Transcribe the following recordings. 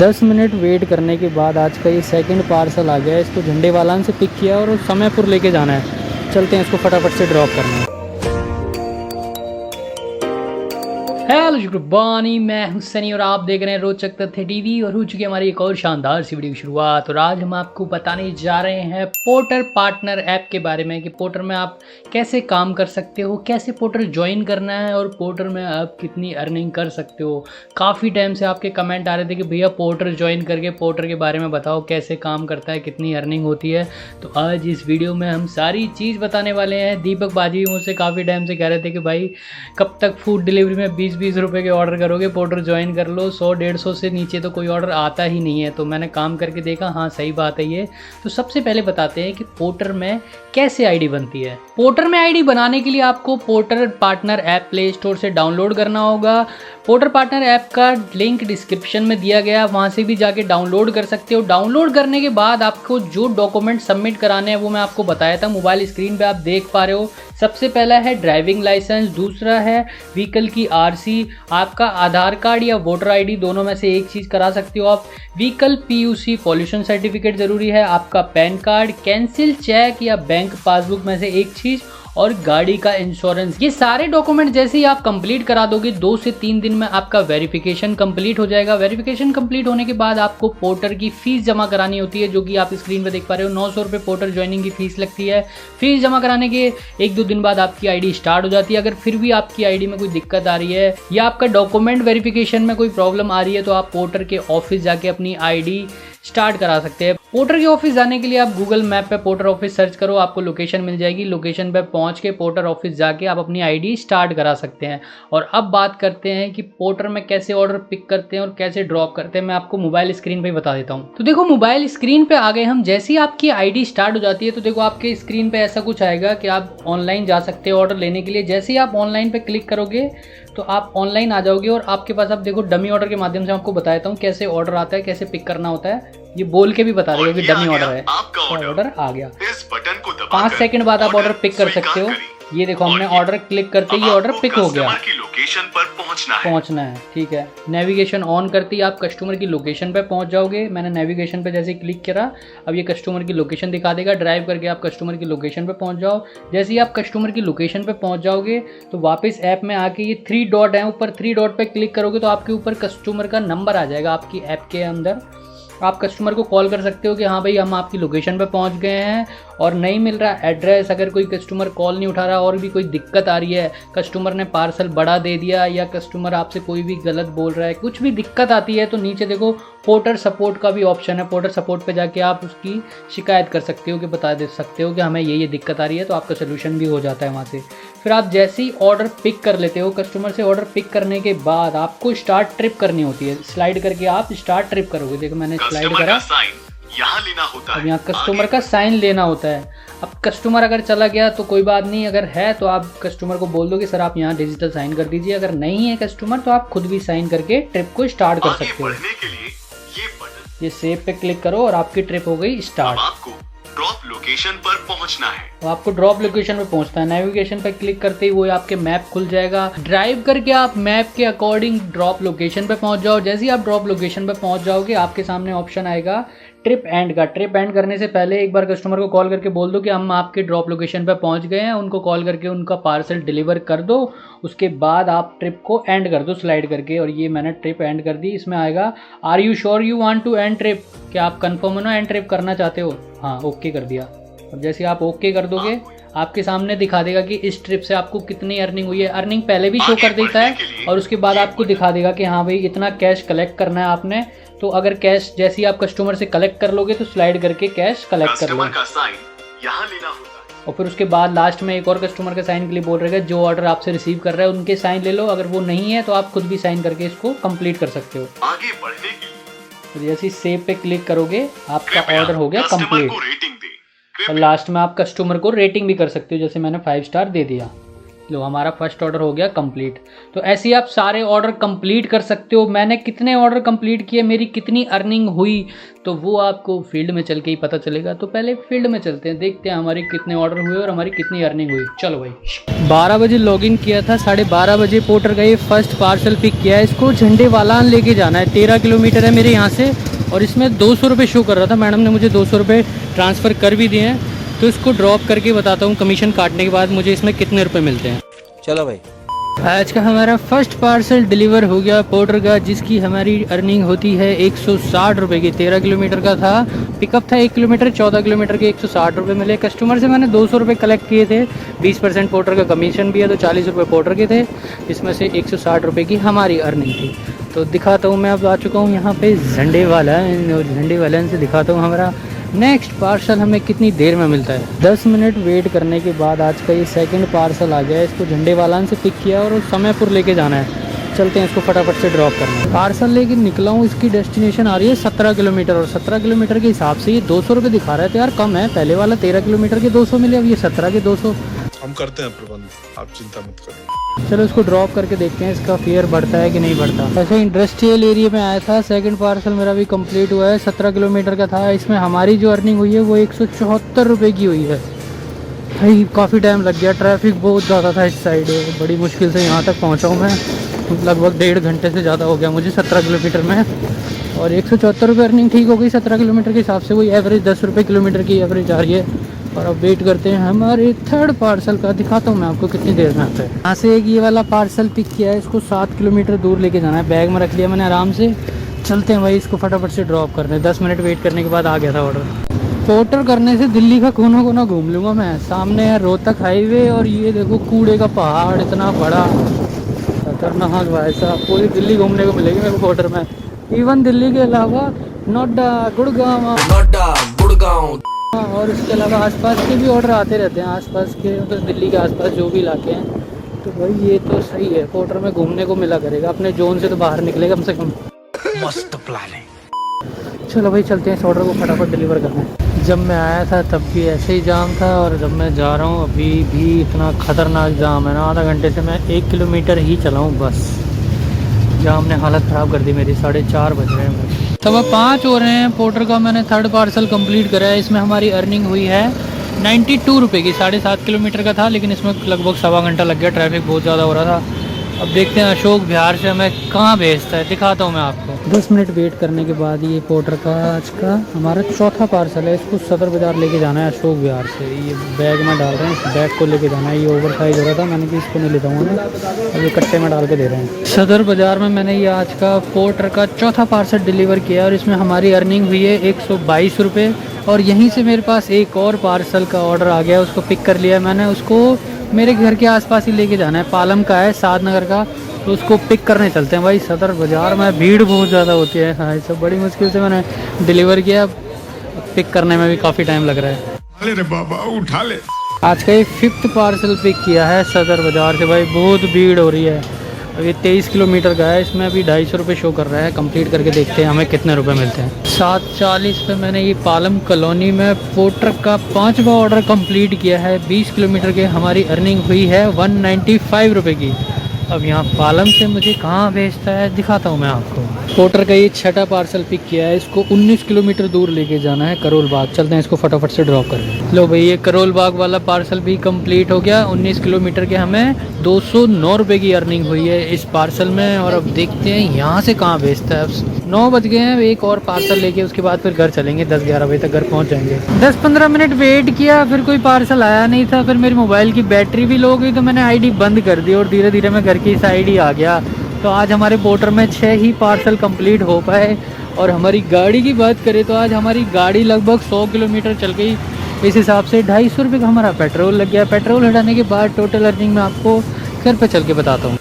10 minute wait करने के बाद आज का ये सेकंड पार्सल आ गया है। इसको झंडे वालान से पिक किया और समयपुर लेके जाना है। चलते हैं इसको फटाफट से ड्रॉप करना है। हेलो शुक्रबानी, मैं हूं सनी और आप देख रहे हैं रोचक तथ्य टीवी। और हो चुकी हमारी एक और शानदार सी वीडियो की शुरुआत। और आज हम आपको बताने जा रहे हैं पोर्टर पार्टनर ऐप के बारे में कि पोर्टर में आप कैसे काम कर सकते हो, कैसे पोर्टर ज्वाइन करना है और पोर्टर में आप कितनी अर्निंग कर सकते हो। काफ़ी टाइम से आपके कमेंट आ रहे थे कि भैया पोर्टर ज्वाइन करके पोर्टर के बारे में बताओ, कैसे काम करता है, कितनी अर्निंग होती है। तो आज इस वीडियो में हम सारी चीज़ बताने वाले हैं। दीपक बाजी मुझसे काफ़ी टाइम से कह रहे थे कि भाई कब तक फूड डिलीवरी में 20-20 रुपए के ऑर्डर करोगे, पोर्टर ज्वाइन कर लो। 100-150 से नीचे तो कोई ऑर्डर आता ही नहीं है। तो मैंने काम करके देखा, हाँ सही बात है ये। तो सबसे पहले बताते हैं कि पोर्टर में कैसे आईडी बनती है। पोर्टर में आईडी बनाने के लिए आपको porter partner app play store से डाउनलोड करना होगा। पोर्टर पार्टनर ऐप का लिंक डिस्क्रिप्शन में दिया गया, वहाँ से भी जाके डाउनलोड कर सकते हो। डाउनलोड करने के बाद आपको जो डॉक्यूमेंट सबमिट कराने हैं वो मैं आपको बताया था, मोबाइल स्क्रीन पे आप देख पा रहे हो। सबसे पहला है ड्राइविंग लाइसेंस, दूसरा है व्हीकल की आरसी, आपका आधार कार्ड या वोटर आईडी दोनों में से एक चीज़ करा सकते हो आप। व्हीकल पीयूसी पॉल्यूशन सर्टिफिकेट ज़रूरी है, आपका पैन कार्ड, कैंसिल चेक या बैंक पासबुक में से एक चीज़, और गाड़ी का इंश्योरेंस। ये सारे डॉक्यूमेंट जैसे ही आप कंप्लीट करा दोगे 2 से 3 दिन में आपका वेरिफिकेशन कंप्लीट हो जाएगा। वेरिफिकेशन कंप्लीट होने के बाद आपको पोर्टर की फीस जमा करानी होती है, जो कि आप स्क्रीन पे देख पा रहे हो। 900 रुपये पोर्टर ज्वाइनिंग की फीस लगती है। फीस जमा कराने के 1-2 दिन बाद आपकी आईडी स्टार्ट हो जाती है। अगर फिर भी आपकी आईडी में कोई दिक्कत आ रही है या आपका डॉक्यूमेंट वेरिफिकेशन में कोई प्रॉब्लम आ रही है तो आप पोर्टर के ऑफिस जाके अपनी आईडी स्टार्ट करा सकते हैं। पोर्टर के ऑफिस जाने के लिए आप गूगल मैप पे पोर्टर ऑफिस सर्च करो, आपको लोकेशन मिल जाएगी। लोकेशन पे पहुंच के पोर्टर ऑफिस जाके आप अपनी आईडी स्टार्ट करा सकते हैं। और अब बात करते हैं कि पोर्टर में कैसे ऑर्डर पिक करते हैं और कैसे ड्रॉप करते हैं। मैं आपको मोबाइल स्क्रीन पे बता देता हूँ। तो देखो मोबाइल स्क्रीन पे आ गए हम। जैसे ही आपकी आईडी स्टार्ट हो जाती है तो देखो आपके स्क्रीन पे ऐसा कुछ आएगा कि आप ऑनलाइन जा सकते हैं ऑर्डर लेने के लिए। जैसे ही आप ऑनलाइन पे क्लिक करोगे तो आप ऑनलाइन आ जाओगे और आपके पास, अब देखो डमी ऑर्डर के माध्यम से आपको बताता हूँ कैसे ऑर्डर आता है, कैसे पिक करना होता है। ये बोल के भी बता रहे हो कि डमी ऑर्डर है, ऑर्डर आ गया। इस बटन को 5 सेकंड बाद आप ऑर्डर पिक कर सकते हो। ये देखो हमने ऑर्डर क्लिक करते ही ऑर्डर पिक हो गया। की लोकेशन पर पहुंचना है, ठीक है। नेविगेशन ऑन करते ही आप कस्टमर की लोकेशन पे पहुंच जाओगे। मैंने नेविगेशन पे जैसे क्लिक करा, अब ये कस्टमर की लोकेशन दिखा देगा। ड्राइव करके आप कस्टमर की लोकेशन पे पहुंच जाओ। जैसे ही आप कस्टमर की लोकेशन पे पहुंच जाओगे तो वापस ऐप में आके ये 3 डॉट है ऊपर, 3 डॉट पे क्लिक करोगे तो आपके ऊपर कस्टमर का नंबर आ जाएगा आपकी ऐप के अंदर। आप कस्टमर को कॉल कर सकते हो कि हाँ भाई हम आपकी लोकेशन पे पहुंच गए हैं और नहीं मिल रहा एड्रेस। अगर कोई कस्टमर कॉल नहीं उठा रहा और भी कोई दिक्कत आ रही है, कस्टमर ने पार्सल बड़ा दे दिया या कस्टमर आपसे कोई भी गलत बोल रहा है, कुछ भी दिक्कत आती है तो नीचे देखो पोर्टर सपोर्ट का भी ऑप्शन है। पोर्टर सपोर्ट पे जाके आप उसकी शिकायत कर सकते हो कि बता दे सकते हो कि हमें ये दिक्कत आ रही है, तो आपका सोल्यूशन भी हो जाता है वहाँ से। फिर आप जैसे ही ऑर्डर पिक कर लेते हो, कस्टमर से ऑर्डर पिक करने के बाद आपको स्टार्ट ट्रिप करनी होती है। स्लाइड करके आप स्टार्ट ट्रिप करोगे। देखो मैंने स्लाइड करा, यहाँ लेना होता है। अब यहाँ कस्टमर का साइन लेना होता है। अब कस्टमर अगर चला गया तो कोई बात नहीं, अगर है तो आप कस्टमर को बोल दो कि सर आप यहाँ डिजिटल साइन कर दीजिए। अगर नहीं है कस्टमर तो आप खुद भी साइन करके ट्रिप को स्टार्ट कर सकते हो। ये सेव पे क्लिक करो और आपकी ट्रिप हो गई स्टार्ट। आपको ड्रॉप लोकेशन पर पहुंचना है। तो आपको ड्रॉप लोकेशन पे पहुंचना है। नेविगेशन पे क्लिक करते ही वो आपके मैप खुल जाएगा। ड्राइव करके आप मैप के अकॉर्डिंग ड्रॉप लोकेशन पे पहुंच जाओ। जैसे ही आप ड्रॉप लोकेशन पे पहुंच जाओगे आपके सामने ऑप्शन आएगा ट्रिप एंड का। ट्रिप एंड करने से पहले एक बार कस्टमर को कॉल करके बोल दो कि हम आपके ड्रॉप लोकेशन पे पहुंच गए हैं। उनको कॉल करके उनका पार्सल डिलीवर कर दो। उसके बाद आप ट्रिप को एंड कर दो स्लाइड करके। और ये मैंने ट्रिप एंड कर दी। इसमें आएगा are you sure you want to end trip, क्या आप कंफर्म हो ना एंड ट्रिप करना चाहते हो? हाँ, ओके कर दिया। और जैसे आप ओके कर दोगे आपके सामने दिखा देगा कि इस ट्रिप से आपको कितनी अर्निंग हुई है। अर्निंग पहले भी शो कर देता है और उसके बाद आपको दिखा देगा कि हाँ भाई इतना कैश कलेक्ट करना है आपने। तो अगर कैश जैसे ही आप कस्टमर से कलेक्ट कर लोगे तो स्लाइड करके कैश कलेक्ट कर लो। यहाँ लेना होता है। और फिर उसके बाद लास्ट में एक और कस्टमर के साइन के लिए बोल रहेगा, जो ऑर्डर आपसे रिसीव कर रहा है उनके साइन ले लो। अगर वो नहीं है तो आप खुद भी साइन करके इसको कंप्लीट कर सकते हो। आगे बढ़ने के लिए तो जैसे ही सेव पे क्लिक करोगे आपका ऑर्डर हो गया कंप्लीट। रेटिंग दे। और लास्ट में आप कस्टमर को रेटिंग भी कर सकते हो, जैसे मैंने 5 स्टार दे दिया। लो हमारा फर्स्ट ऑर्डर हो गया कंप्लीट। तो ऐसे ही आप सारे ऑर्डर कंप्लीट कर सकते हो। मैंने कितने ऑर्डर कंप्लीट किए, मेरी कितनी अर्निंग हुई, तो वो आपको फील्ड में चल के ही पता चलेगा। तो पहले फील्ड में चलते हैं, देखते हैं हमारे कितने ऑर्डर हुए और हमारी कितनी अर्निंग हुई। चलो भाई 12 बजे लॉगिन किया था, 12:30 बजे पोर्टर गए, फर्स्ट पार्सल पिक किया है। इसको झंडे वालान लेके जाना है, 13 किलोमीटर है मेरे यहाँ से, और इसमें 200 रुपये शो कर रहा था। मैडम ने मुझे 200 रुपये ट्रांसफ़र कर भी दिए हैं। तो इसको ड्रॉप करके बताता हूँ कमीशन काटने के बाद मुझे इसमें कितने रुपए मिलते हैं। चलो भाई, आज का हमारा फर्स्ट पार्सल डिलीवर हो गया पोर्टर का, जिसकी हमारी अर्निंग होती है 160 रुपये की। 13 किलोमीटर का था, पिकअप था 1 किलोमीटर, 14 किलोमीटर के 160 रुपये मिले। कस्टमर से मैंने 200 रुपये कलेक्ट किए थे, 20% पोर्टर का कमीशन भी है, तो 40 रुपये पोर्टर के थे, इसमें से 160 रुपये की हमारी अर्निंग थी। तो दिखाता हूँ, मैं अब आ चुका हूँ यहाँ पे झंडे वाला, और झंडे वाले से दिखाता हूँ हमारा नेक्स्ट पार्सल हमें कितनी देर में मिलता है। 10 मिनट वेट करने के बाद आज का ये सेकंड पार्सल आ गया है। इसको झंडे वालान से पिक किया और समयपुर लेके जाना है। चलते हैं इसको फटाफट से ड्रॉप करना है। पार्सल लेके निकला हूँ, इसकी डेस्टिनेशन आ रही है 17 किलोमीटर, और 17 किलोमीटर के हिसाब से ये 200 रुपये दिखा रहा है। तो यार कम है, पहले वाला 13 किलोमीटर के 200 मिले, अब ये 17 के 200। हम करते हैं प्रबंध, आप चिंता मत करिए। चलो इसको ड्रॉप करके देखते हैं इसका फेयर बढ़ता है कि नहीं बढ़ता। ऐसे इंडस्ट्रियल एरिया में आया था। सेकंड पार्सल मेरा भी कंप्लीट हुआ है, 17 किलोमीटर का था। इसमें हमारी जो अर्निंग हुई है वो 174 रुपये की हुई है। भाई काफ़ी टाइम लग गया, ट्रैफिक बहुत ज़्यादा था इस साइड, बड़ी मुश्किल से यहाँ तक पहुँचा हूँ मैं। लगभग 1.5 घंटे से ज़्यादा हो गया मुझे 17 किलोमीटर में, और 174 रुपये अर्निंग ठीक हो गई। 17 किलोमीटर के हिसाब से वही एवरेज 10 रुपये किलोमीटर की एवरेज आ रही है। और अब वेट करते हैं हमारे थर्ड पार्सल का, दिखाता हूँ मैं आपको कितनी देर में आता है। यहाँ से एक ये वाला पार्सल पिक किया है, इसको 7 किलोमीटर दूर लेके जाना है। बैग में रख लिया मैंने आराम से। चलते हैं भाई इसको फटाफट से ड्रॉप करने। 10 मिनट वेट करने के बाद आ गया था ऑर्डर। पोर्टर करने से दिल्ली का कोना कोना घूम लूँगा मैं। सामने है रोहतक हाईवे, और ये देखो कूड़े का पहाड़ इतना बड़ा, खतरनाक भाई साहब। पूरी दिल्ली घूमने को मिलेगी मेरे को पोर्टर में। इवन दिल्ली के अलावा नोएडा, गुड़गांव और इसके अलावा आसपास के भी ऑर्डर आते रहते हैं। आसपास के मतलब दिल्ली के आसपास जो भी इलाके हैं। तो भाई ये तो सही है, पोर्टर में घूमने को मिला करेगा, अपने जोन से तो बाहर निकले कम से कम। मस्त प्लानिंग। चलो भाई चलते हैं इस ऑर्डर को फटाफट डिलीवर करना। जब मैं आया था तब भी ऐसे ही जाम था, और जब मैं जा रहा हूँ अभी भी इतना ख़तरनाक जाम है ना। आधा घंटे से मैं 1 किलोमीटर ही चला हूँ बस। जाम ने हालत ख़राब कर दी मेरी। 4:30 बज रहे हैं, तब 5 हो रहे हैं। पोर्टर का मैंने थर्ड पार्सल कंप्लीट करा है। इसमें हमारी अर्निंग हुई है 92 रुपये की। 7.5 किलोमीटर का था, लेकिन इसमें लगभग 1.25 घंटा लग गया, ट्रैफिक बहुत ज़्यादा हो रहा था। अब देखते हैं अशोक बिहार से हमें कहाँ भेजता है, दिखाता हूँ मैं आपको। 10 मिनट वेट करने के बाद ये पोर्टर का आज का हमारा चौथा पार्सल है। इसको सदर बाज़ार लेके जाना है अशोक बिहार से। ये बैग में डाल रहे हैं, इस बैग को लेके जाना है। ये ओवर साइज हो रहा था, मैंने कि इसको नहीं लेता हूँ, अब ये कट्टे में डाल के दे रहे हैं। सदर बाज़ार में मैंने ये आज का पोर्टर का चौथा पार्सल डिलीवर किया, और इसमें हमारी अर्निंग हुई है 122 रुपये। और यहीं से मेरे पास एक और पार्सल का ऑर्डर आ गया, उसको पिक कर लिया मैंने। उसको मेरे घर के आसपास ही लेके जाना है, पालम का है, सादनगर का। तो उसको पिक करने चलते हैं भाई सदर बाज़ार में। भीड़ बहुत ज़्यादा होती है। हाँ, सब बड़ी मुश्किल से मैंने डिलीवर किया, पिक करने में भी काफ़ी टाइम लग रहा है। अरे बाबा उठा ले। आज का ये 5th पार्सल पिक किया है सदर बाज़ार से। भाई बहुत भीड़ हो रही है। अब ये 23 किलोमीटर का है, इसमें अभी 250 रुपये शो कर रहा है। कंप्लीट करके देखते हैं हमें कितने रुपए मिलते हैं। 7:40 पे मैंने ये पालम कॉलोनी में पोर्टर का 5वां ऑर्डर कंप्लीट किया है। 20 किलोमीटर के हमारी अर्निंग हुई है 195 रुपये की। अब यहाँ पालम से मुझे कहाँ भेजता है दिखाता हूँ मैं आपको। पोर्टर का ये 6ठा पार्सल पिक किया है। इसको 19 किलोमीटर दूर लेके जाना है, करोल बाग। चलते हैं इसको फटाफट से ड्रॉप करें। लो भाई ये करोल बाग वाला पार्सल भी कंप्लीट हो गया। 19 किलोमीटर के हमें 209 रुपये की अर्निंग हुई है इस पार्सल में। और अब देखते हैं यहाँ से कहाँ भेजता है। अब 9 बज गए हैं, एक और पार्सल लेके उसके बाद फिर घर चलेंगे। 10-11 बजे तक घर पहुँच जाएंगे। 10-15 मिनट वेट किया, फिर कोई पार्सल आया नहीं था। फिर मेरी मोबाइल की बैटरी भी लो हो गई, तो मैंने आईडी बंद कर दी, और धीरे धीरे मैं घर की इस आईडी आ गया। तो आज हमारे पोर्टर में 6 ही पार्सल कंप्लीट हो पाए। और हमारी गाड़ी की बात करें तो आज हमारी गाड़ी लगभग 100 किलोमीटर चल गई। इस हिसाब से 250 रुपये का हमारा पेट्रोल लग गया। पेट्रोल हटाने के बाद टोटल अर्निंग में आपको घर पे चल के बताता हूँ।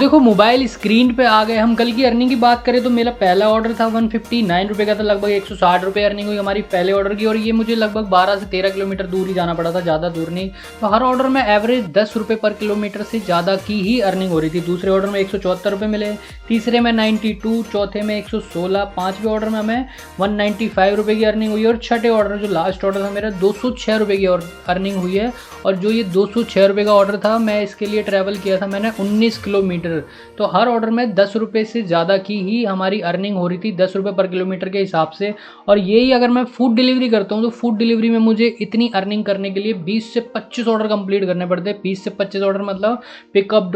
देखो मोबाइल स्क्रीन पे आ गए। हम कल की अर्निंग की बात करें तो मेरा पहला ऑर्डर था 159 रुपये का था, लगभग 160 रुपये अर्निंग हुई हमारी पहले ऑर्डर की। और ये मुझे लगभग 12 से 13 किलोमीटर दूर ही जाना पड़ा था, ज़्यादा दूर नहीं। तो हर ऑर्डर में एवरेज 10 रुपये पर किलोमीटर से ज़्यादा की ही अर्निंग हो रही थी। दूसरे ऑर्डर में 174 रुपये मिले, तीसरे में 92, चौथे में 116, पाँचवें ऑर्डर में हमें 195 रुपये की अर्निंग हुई है। और छठे ऑर्डर जो लास्ट ऑर्डर था मेरा 206 रुपये की अर्निंग हुई है। और जो ये 206 रुपये का ऑर्डर था, मैं इसके लिए ट्रैवल किया था मैंने 19 किलोमीटर। तो हर ऑर्डर में 10 रुपये से ज़्यादा की ही हमारी अर्निंग हो रही थी, 10 रुपये पर किलोमीटर के हिसाब से। और यही अगर मैं फूड डिलीवरी करता हूँ तो फूड डिलीवरी में मुझे इतनी अर्निंग करने के लिए 20 से 25 ऑर्डर कंप्लीट करने पड़ते हैं। 20 से 25 ऑर्डर मतलब पिकअप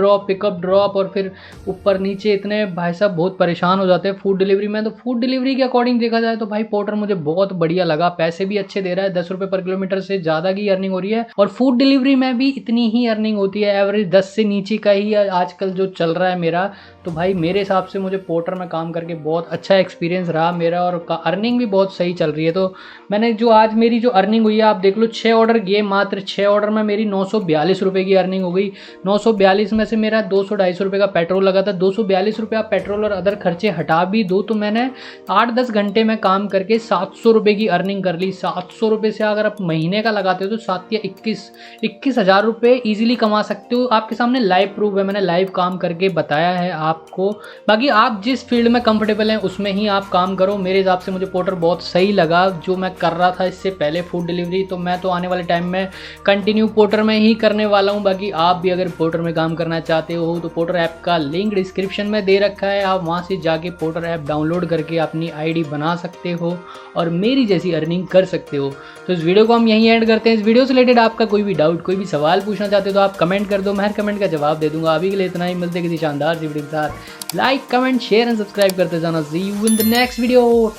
ड्रॉप और फिर ऊपर नीचे, इतने भाई साहब बहुत परेशान हो जाते हैं फूड डिलीवरी में। तो फूड डिलीवरी के अकॉर्डिंग देखा जाए तो भाई पोर्टर मुझे बहुत बढ़िया लगा, पैसे भी अच्छे दे रहा है, 10 रुपये पर किलोमीटर से ज़्यादा की अर्निंग हो रही है। और फूड डिलीवरी में भी इतनी ही अर्निंग होती है, एवरेज 10 से नीचे का ही आजकल जो चल रहा है मेरा। तो भाई मेरे हिसाब से मुझे पोर्टर में काम करके बहुत अच्छा एक्सपीरियंस रहा मेरा, और अर्निंग भी बहुत सही चल रही है। तो मैंने जो आज मेरी जो अर्निंग हुई है आप देख लो, 6 ऑर्डर किए, मात्र 6 ऑर्डर में मेरी 942 रुपये की अर्निंग हो गई। 942 में से मेरा 200-250 रुपये का पेट्रोल लगा था। 242 रुपये आप पेट्रोल और अदर खर्चे हटा भी दो तो मैंने 8-10 घंटे में काम करके 700 रुपये की अर्निंग कर ली। 700 रुपये से अगर आप महीने का लगाते हो तो 7 या 21 हज़ार रुपये ईजिली कमा सकते हो। आपके सामने लाइव प्रूफ है, मैंने लाइव काम करके बताया है आपको। बाकी आप जिस फील्ड में कंफर्टेबल हैं उसमें ही आप काम करो। मेरे हिसाब से मुझे पोर्टर बहुत सही लगा जो मैं कर रहा था इससे पहले फूड डिलीवरी। तो मैं तो आने वाले टाइम में कंटिन्यू पोर्टर में ही करने वाला हूं। बाकी आप भी अगर पोर्टर में काम करना चाहते हो तो पोर्टर ऐप का लिंक डिस्क्रिप्शन में दे रखा है, आप वहां से जाके पोर्टर ऐप डाउनलोड करके अपनी आईडी बना सकते हो और मेरी जैसी अर्निंग कर सकते हो। तो इस वीडियो को हम यहीं एंड करते हैं। इस वीडियो से रिलेटेड आपका कोई भी डाउट, कोई भी सवाल पूछना चाहते हो तो आप कमेंट कर दो, मैं हर कमेंट का जवाब दे दूंगा। अभी के लिए इतना ही, मिलते किसी शानदार सी वीडियो के साथ। Like, comment, share and subscribe करते जाना। See you in the next video.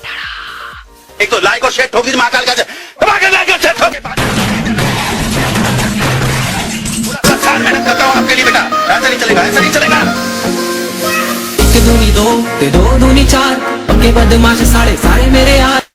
एक तो लाइक और शेयर ठोक दी महाकाल का लाइक और शेयर ठोक पूरा साल मेहनत करता हूँ आपके लिए बेटा, ऐसा नहीं चलेगा, ऐसा नहीं चलेगा। 1 दूनी 2 ते 2 दूनी 4, पक्के बदमाश सारे मेरे यार।